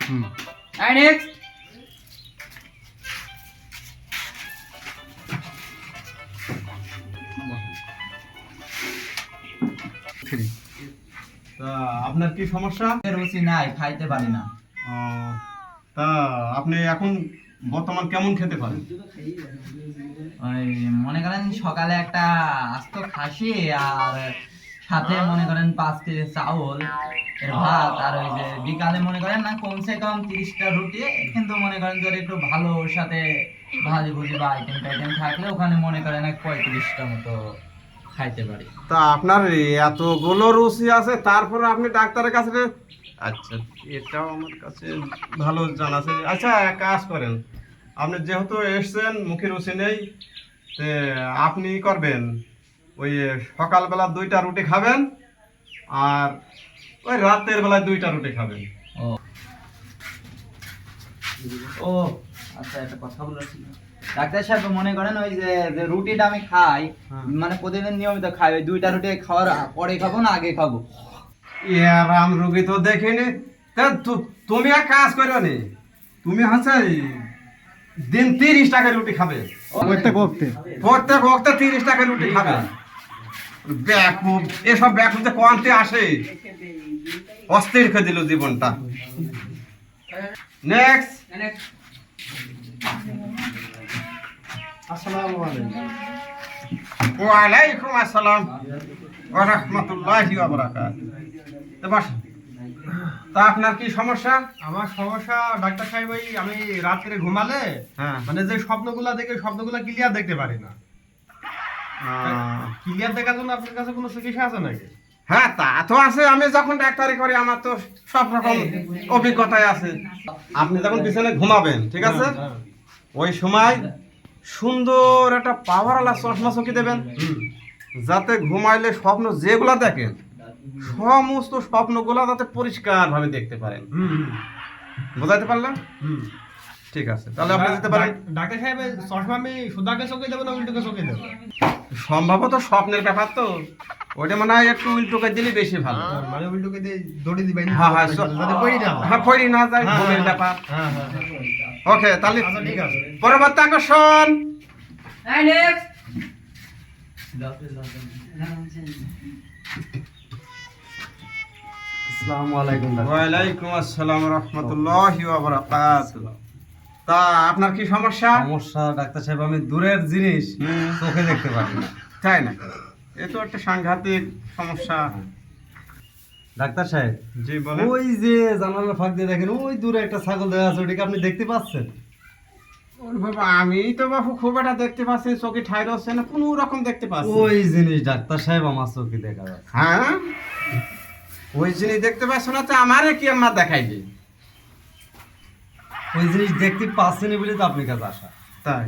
Next. তা আপনার কি সমস্যা? রুচি নাই, খাইতে পারি না। তা আপনি এখন বর্তমান কেমন খেতে পারেন? ওই মনে করেন সকালে একটা আস্ত খাসি আর সাথে মনে করেন 5 কেজি চাউল এর ভাত, আর ওই যে বিকালে মনে করেন না কমসে কম 30টা রুটি, কিন্তু মনে করেন যদি একটু ভালো ওর সাথে ভাজি ভুজি বা আইটেম টাইটেম থাকলে ওখানে মনে করেন 35টা মতো খাইতে পারি। তা আপনার এতগুলো রুচি আছে, তারপরে আপনি ডাক্তারের কাছে? আচ্ছা, এটাও আমার কাছে ভালো জানা আছে। আচ্ছা, এক কাজ করেন, আপনি যেহেতু এসছেন মুখে রুচি নেই, তে আপনি করবেন ওই সকালবেলা 2টা রুটি খাবেন, আর ওই রাতের বেলায় 2টা রুটি খাবেন। ও ও আচ্ছা, একটা কথা বলার ছিল। ডাক্তার সাহেব মনে করেন ওই যে যে রুটিটা আমি খাই, মানে প্রতিদিন নিয়মিত খাই, ওই 2টা রুটি খাওয়ার পরে খাবো না আগে খাবো? এরাম রুগী তো দেখিনি। তা তুমি এক কাজ করো নি, তুমি হচ্ছে দিন 30 টাকা রুটি খাবে। প্রত্যেক বক্তে 30 টাকা রুটি খাবে। ব্যাকুব, এসব ব্যাকুব যে কোয়ান্তে আসে, অস্থির করে দিল জীবনটা। নেক্সট। আসসালামু আলাইকুম। ওয়ালাইকুম আসসালাম ওয়া রাহমাতুল্লাহি ওয়া বারাকাতুহু। তা আপনার কি সমস্যা? আমার সমস্যা ডাক্তার সাহেব, আমি রাত্রে ঘুমালে মানে যে স্বপ্নগুলা দেখে স্বপ্নগুলা ক্লিয়ার দেখতে পারি না। ক্লিয়ার দেখার জন্য আপনার কাছে কোনো চিকিৎসা আছে নাকি? হ্যাঁ, তা তো আছে। আমি যখন ডাক্তারি করি আমার তো সব রকম অভিজ্ঞতায় আছে। আপনি যখন বিছানে ঘুমাবেন, ঠিক আছে, ওই সময় সুন্দর একটা পাওয়ারওয়ালা চশমা চোখে দেবেন, যাতে ঘুমাইলে স্বপ্ন যেগুলা দেখেন সমস্ত স্বপ্নগুলা যাতে পরিষ্কার ভাবে দেখতে পারেন। বুঝাইতে পারলাম? ঠিক আছে, তাহলে আপনি যেতে পারেন। ডাক্তার সাহেব, চশমা আমি সুদাকে চোখে দেবো না উল্টোকে চোখে দেবো? সম্ভবত স্বপ্নের ব্যাপার তো, ওইটা মনে হয় একটু উল্টোকে দিলে বেশি ভালো। মানে উল্টোকে দিয়ে দড়ি দিবেন? হ্যাঁ, পড়ি না যায়, হ্যাঁ, ঘুমের ব্যাপার। হ্যাঁ। ওকে, তাহলে আচ্ছা, ঠিক আছে। পরবর্তী আকর্ষণ। নেক্সট। আসসালামু আলাইকুম। ওয়ালাইকুম আসসালাম ওয়া রাহমাতুল্লাহি ওয়া বারাকাতুহু। তা আপনার কি সমস্যা? সমস্যা ডাক্তার সাহেব, আমি দূরের জিনিস চোখে দেখতে পারি না। তাই না? এ তো একটা সাংঘাতিক সমস্যা। ডাক্তার সাহেব, জি বলেন। ওই যে জানালার ফাঁক দিয়ে দেখেন, ওই দূরে একটা ছাগল দেখা আছে, ওটাকে আপনি দেখতে পাচ্ছেন? ওর বাবা, আমি তো বাবু খুব একটা দেখতে পাচ্ছি, চোখে ঠাই রচ্ছে না, কোনো রকম দেখতে পাচ্ছি। ওই জিনিস ডাক্তার সাহেব আমার চোখে দেখা যাচ্ছে। হ্যাঁ, ওই জিনিস দেখতে পাচ্ছ না, তো আমারে কি আমার দেখাইবে? ওই জিনিস দেখতে পাচ্ছেন বলে তো আপনার কাছে আসা। তাই